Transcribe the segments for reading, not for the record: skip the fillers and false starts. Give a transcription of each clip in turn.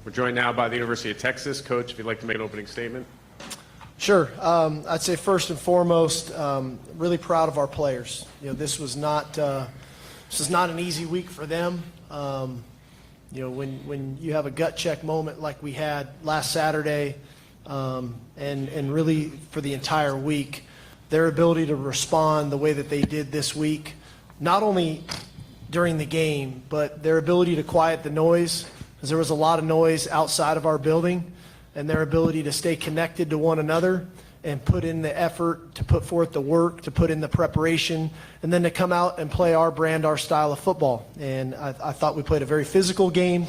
We're joined now by the University of Texas. Coach, if you'd like to make an opening statement. Sure. I'd say first and foremost, really proud of our players. This was not an easy week for them. When you have a gut check moment like we had last Saturday, and really for the entire week, their ability to respond the way that they did this week, not only during the game, but their ability to quiet the noise, because there was a lot of noise outside of our building, and their ability to stay connected to one another and put in the effort, to put forth the work, to put in the preparation, and then to come out and play our brand, our style of football. And I thought we played a very physical game.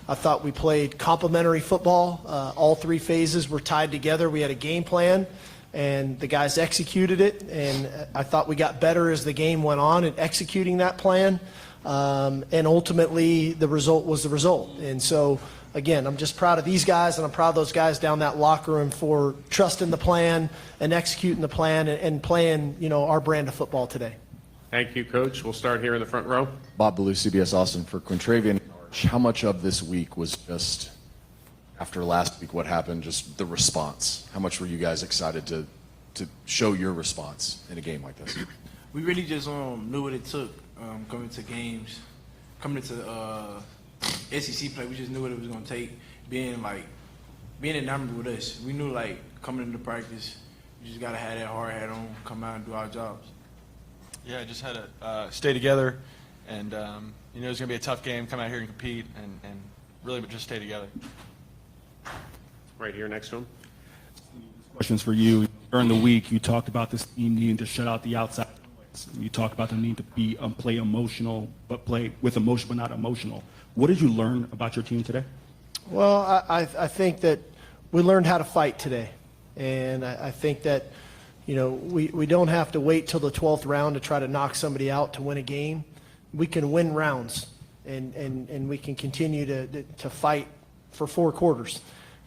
I thought we played complementary football. All three phases were tied together. We had a game plan, and the guys executed it. And I thought we got better as the game went on in executing that plan. And ultimately, the result was the result. And so, again, I'm just proud of these guys, and I'm proud of those guys down that locker room for trusting the plan and executing the plan and playing, our brand of football today. Thank you, Coach. We'll start here in the front row. Bob Ballou, CBS Austin. For Quintrevion, how much of this week was just, after last week, what happened, just the response? How much were you guys excited to show your response in a game like this? We really just knew what it took coming to games, coming to SEC play. We just knew what it was going to take, being enamored with us. We knew, coming into practice, we just got to have that hard hat on, come out and do our jobs. Yeah, just had to stay together, and it was going to be a tough game, come out here and compete, and really just stay together. Right here next to him. Questions for you. During the week, you talked about this team needing to shut out the outside noise. You talked about the need to play emotional, but play with emotion, but not emotional. What did you learn about your team today? Well, I think that we learned how to fight today. And I think that, we don't have to wait till the 12th round to try to knock somebody out to win a game. We can win rounds, and we can continue to fight for 4 quarters.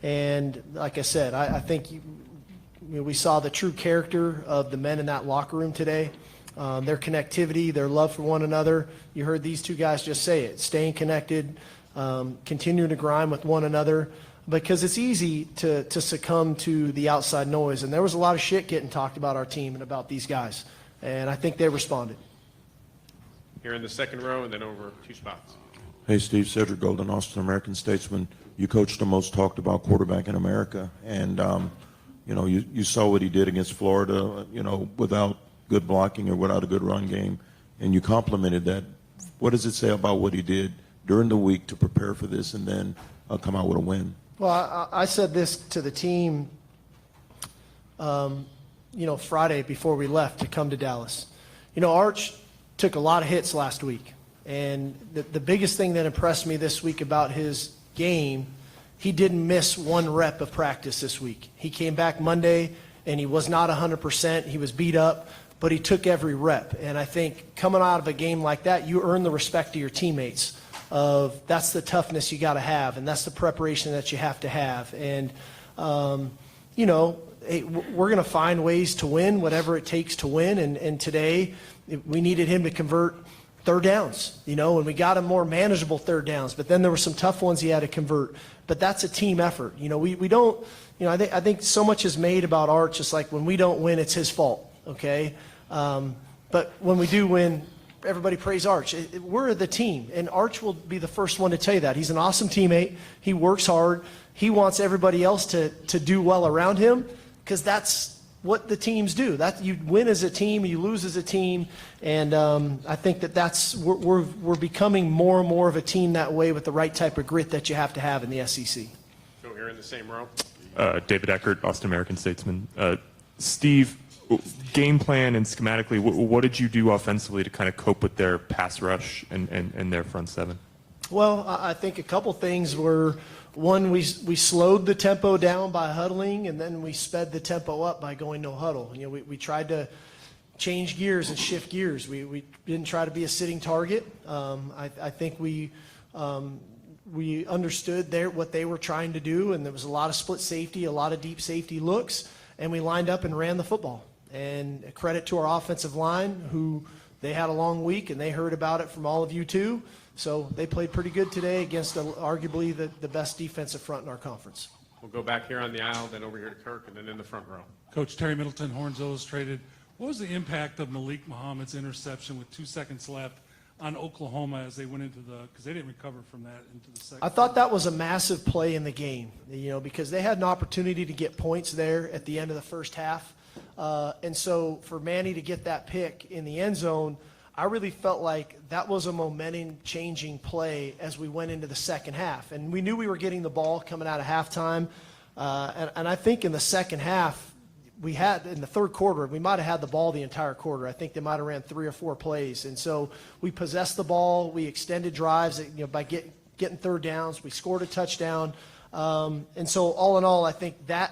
And like I said, I think we saw the true character of the men in that locker room today. Their connectivity, their love for one another. You heard these two guys just say it, staying connected, continuing to grind with one another, because it's easy to succumb to the outside noise. And there was a lot of shit getting talked about our team and about these guys, and I think they responded. Here in the second row, and then over 2 spots. Hey, Steve, Cedric Golden, Austin American Statesman. You coached the most talked about quarterback in America, and you saw what he did against Florida, without good blocking or without a good run game, and you complimented that. What does it say about what he did during the week to prepare for this and then come out with a win? Well, I said this to the team, Friday before we left to come to Dallas. Arch took a lot of hits last week, and the biggest thing that impressed me this week about his game, he didn't miss 1 rep of practice this week. He came back Monday, and he was not 100%. He was beat up, but he took every rep. And I think coming out of a game like that, you earn the respect of your teammates. That's the toughness you got to have, and that's the preparation that you have to have. And, we're going to find ways to win, whatever it takes to win. And today, we needed him to convert 3rd downs, and we got him more manageable 3rd downs. But then there were some tough ones he had to convert. But that's a team effort. We don't, I think so much is made about Arch, just like when we don't win, it's his fault, okay? But when we do win, everybody praise Arch. We're the team, and Arch will be the first one to tell you that. He's an awesome teammate. He works hard. He wants everybody else to do well around him, because that's what the teams do. That you win as a team, you lose as a team, and I think we're becoming more and more of a team that way, with the right type of grit that you have to have in the SEC. So here in the same row. David Eckert, Austin American Statesman. Steve, game plan and schematically, what did you do offensively to kind of cope with their pass rush and their front 7? Well, I think a couple things were, one, we slowed the tempo down by huddling, and then we sped the tempo up by going no huddle. We tried to change gears and shift gears. We didn't try to be a sitting target. I think we understood what they were trying to do, and there was a lot of split safety, a lot of deep safety looks, and we lined up and ran the football. And credit to our offensive line, who they had a long week, and they heard about it from all of you too. So they played pretty good today against arguably the best defensive front in our conference. We'll go back here on the aisle, then over here to Kirk, and then in the front row. Coach Terry Middleton, Horns Illustrated. What was the impact of Malik Muhammad's interception with 2 seconds left on Oklahoma as they went into because they didn't recover from that into the second? I thought that was a massive play in the game, because they had an opportunity to get points there at the end of the first half. And so for Manny to get that pick in the end zone, I really felt like that was a momentum-changing play as we went into the second half. And we knew we were getting the ball coming out of halftime. And I think in the second half, in the third quarter, we might have had the ball the entire quarter. I think they might have ran 3 or 4 plays. And so we possessed the ball. We extended drives by getting third downs. We scored a touchdown. And so all in all, I think that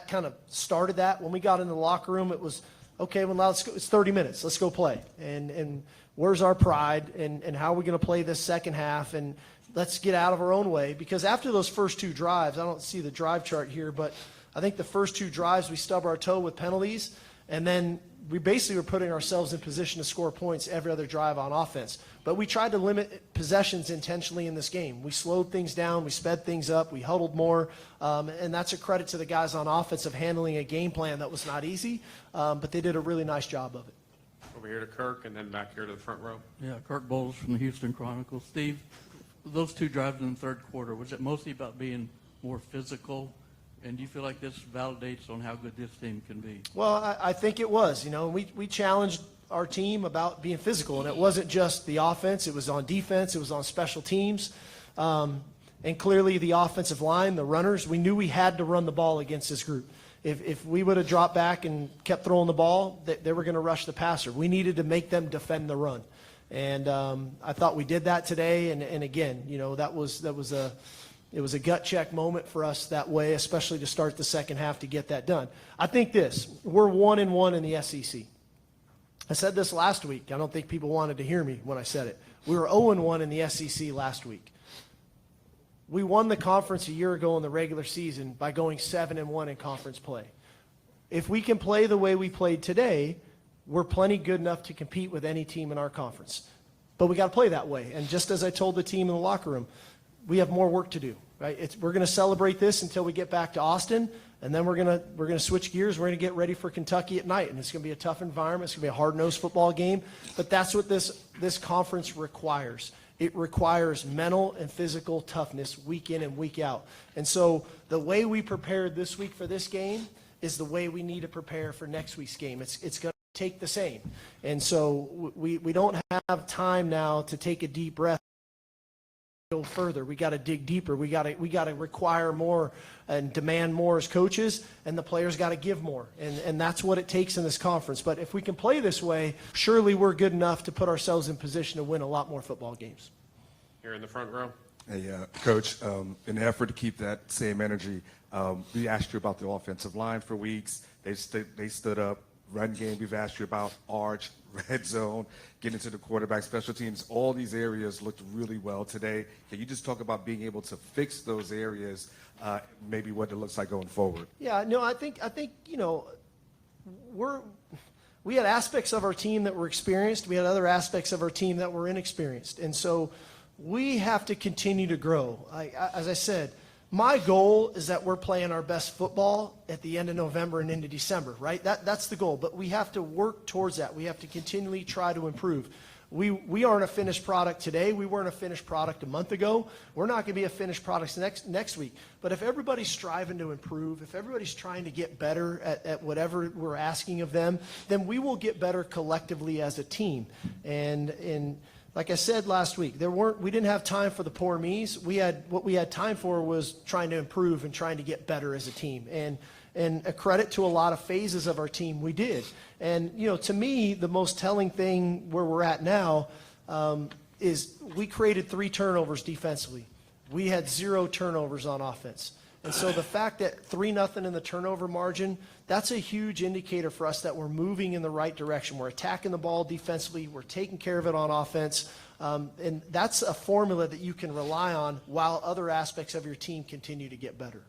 kind of started that. When we got into the locker room, it was, okay, well, now it's 30 minutes. Let's go play. And where's our pride? And how are we going to play this second half? And let's get out of our own way. Because after those first 2 drives, I don't see the drive chart here, but I think the first 2 drives we stub our toe with penalties. And then we basically were putting ourselves in position to score points every other drive on offense. But we tried to limit possessions intentionally in this game. We slowed things down. We sped things up. We huddled more. And that's a credit to the guys on offense of handling a game plan that was not easy. But they did a really nice job of it. Over here to Kirk, and then back here to the front row. Yeah, Kirk Bowles from the Houston Chronicle. Steve, those 2 drives in the third quarter, was it mostly about being more physical? And do you feel like this validates on how good this team can be? Well, I think it was. We challenged our team about being physical, and it wasn't just the offense. It was on defense. It was on special teams. And clearly the offensive line, the runners, we knew we had to run the ball against this group. If we would have dropped back and kept throwing the ball, they were going to rush the passer. We needed to make them defend the run. And I thought we did that today. And again, it was a gut check moment for us that way, especially to start the second half to get that done. I think we're 1-1 in the SEC. I said this last week. I don't think people wanted to hear me when I said it. We were 0-1 in the SEC last week. We won the conference a year ago in the regular season by going 7-1 in conference play. If we can play the way we played today, we're plenty good enough to compete with any team in our conference. But we got to play that way. And just as I told the team in the locker room, we have more work to do. Right? We're going to celebrate this until we get back to Austin, and then we're going to switch gears. We're going to get ready for Kentucky at night, and it's going to be a tough environment. It's going to be a hard-nosed football game. But that's what this conference requires. It requires mental and physical toughness week in and week out. And so the way we prepared this week for this game is the way we need to prepare for next week's game. It's going to take the same. And so we don't have time now to take a deep breath. Go further. We got to dig deeper. We got to require more and demand more as coaches, and the players got to give more. And that's what it takes in this conference. But if we can play this way, surely we're good enough to put ourselves in position to win a lot more football games. Here in the front row. Hey, Coach, in the effort to keep that same energy, we asked you about the offensive line for weeks. They stood up. Run game, we've asked you about arch, red zone, getting to the quarterback, special teams. All these areas looked really well today. Can you just talk about being able to fix those areas, maybe what it looks like going forward? Yeah, no, I think we had aspects of our team that were experienced. We had other aspects of our team that were inexperienced. And so we have to continue to grow. As I said, my goal is that we're playing our best football at the end of November and into December, right? That's the goal. But we have to work towards that. We have to continually try to improve. We aren't a finished product today. We weren't a finished product a month ago. We're not going to be a finished product next week. But if everybody's striving to improve, if everybody's trying to get better at whatever we're asking of them, then we will get better collectively as a team. And like I said last week, we didn't have time for the poor me's. What we had time for was trying to improve and trying to get better as a team. And a credit to a lot of phases of our team, we did. And to me, the most telling thing where we're at now is we created 3 turnovers defensively. We had 0 turnovers on offense. And so the fact that 3-0 in the turnover margin, that's a huge indicator for us that we're moving in the right direction. We're attacking the ball defensively. We're taking care of it on offense. And that's a formula that you can rely on while other aspects of your team continue to get better.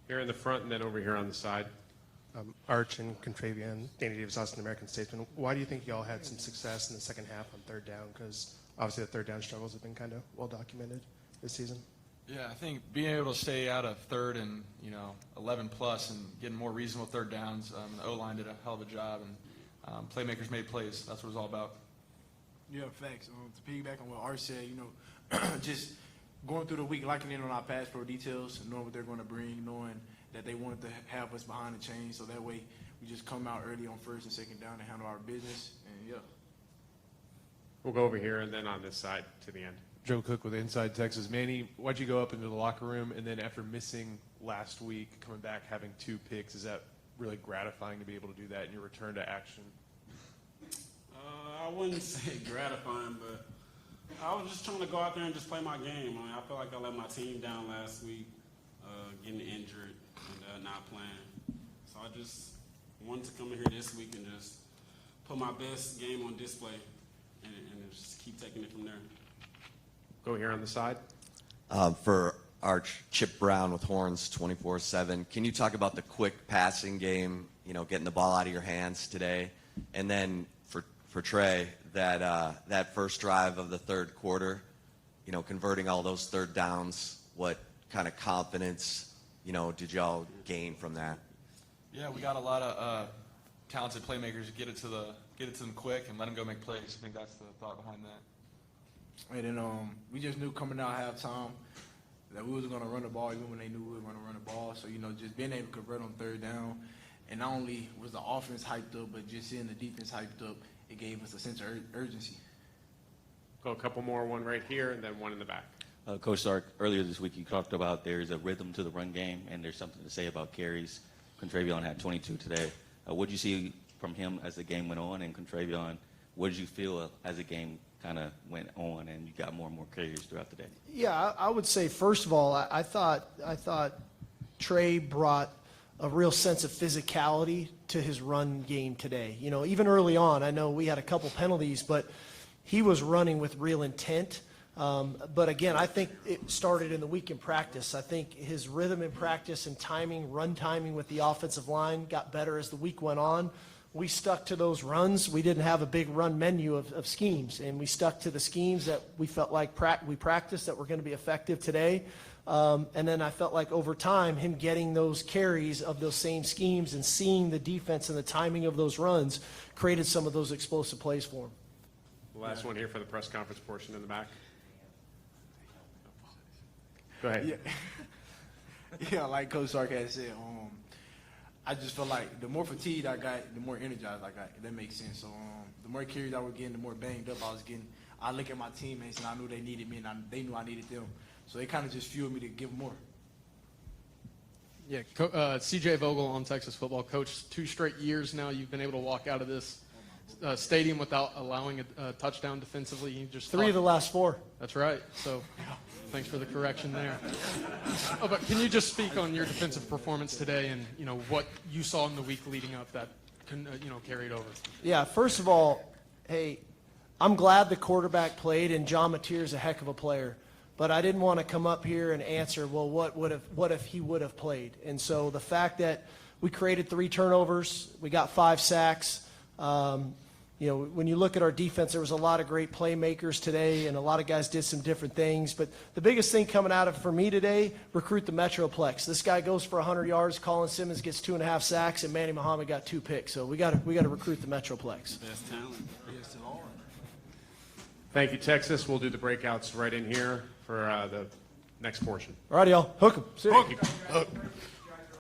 Here in the front and then over here on the side. Arch and Quintrevion, Danny Davis, Austin American Statesman. Why do you think y'all had some success in the second half on third down? Because obviously the third down struggles have been kind of well documented this season. Yeah, I think being able to stay out of third and 11 plus and getting more reasonable third downs. The O-line did a hell of a job, and playmakers made plays. That's what it's all about. Yeah, facts. To piggyback on what Art said, just going through the week, locking in on our pass pro details, knowing what they're going to bring, knowing that they wanted to have us behind the chains, so that way we just come out early on first and second down and handle our business. And yeah. We'll go over here and then on this side to the end. Joe Cook with Inside Texas. Manny, why'd you go up into the locker room, and then after missing last week, coming back having 2 picks, is that really gratifying to be able to do that in your return to action? I wouldn't say gratifying, but I was just trying to go out there and just play my game. I feel like I let my team down last week, getting injured and not playing. So I just wanted to come in here this week and just put my best game on display and just keep taking it from there. Go here on the side. For Arch, Chip Brown with Horns 24/7. Can you talk about the quick passing game, getting the ball out of your hands today? And then for Trey, that first drive of the third quarter, converting all those third downs, what kind of confidence, did y'all gain from that? Yeah, we got a lot of talented playmakers. Get it to them quick and let them go make plays. I think that's the thought behind that. And then we just knew coming out halftime that we was going to run the ball even when they knew we were going to run the ball. So, just being able to convert on third down. And not only was the offense hyped up, but just seeing the defense hyped up, it gave us a sense of urgency. Go a couple more, one right here and then one in the back. Coach Sark, earlier this week you talked about there's a rhythm to the run game and there's something to say about carries. Quintrevion had 22 today. What did you see from him as the game went on? And Quintrevion, what did you feel as the game kind of went on and you got more and more carries throughout the day? Yeah, I would say, first of all, I thought Trey brought a real sense of physicality to his run game today. Even early on, I know we had a couple penalties, but he was running with real intent. But again, I think it started in the week in practice. I think his rhythm in practice and timing, run timing with the offensive line got better as the week went on. We stuck to those runs. We didn't have a big run menu of schemes, and we stuck to the schemes that we felt like we practiced that were going to be effective today. And then I felt like over time, him getting those carries of those same schemes and seeing the defense and the timing of those runs created some of those explosive plays for him. The last one here for the press conference portion in the back. Go ahead. Yeah, like Coach Sark had said, I just felt like the more fatigued I got, the more energized I got. If that makes sense. So the more carries I was getting, the more banged up I was getting. I look at my teammates and I knew they needed me and they knew I needed them. So they kind of just fueled me to give more. Yeah, CJ Vogel on Texas football. Coach, 2 straight years now you've been able to walk out of this stadium without allowing a touchdown defensively. You just 3 of the last 4. That's right. So thanks for the correction there. But can you just speak on your defensive performance today and what you saw in the week leading up that carried over? Yeah, first of all, hey, I'm glad the quarterback played, and John Mateer is a heck of a player. But I didn't want to come up here and answer, well, what if he would have played? And so the fact that we created 3 turnovers, we got 5 sacks. When you look at our defense, there was a lot of great playmakers today, and a lot of guys did some different things. But the biggest thing coming out of for me today, recruit the Metroplex. This guy goes for 100 yards. Colin Simmons gets 2.5 sacks, and Manny Muhammad got 2 picks. So we got to recruit the Metroplex. Best talent. Yes, Lord. Thank you, Texas. We'll do the breakouts right in here for the next portion. All right, y'all. Hook 'em. Thank you.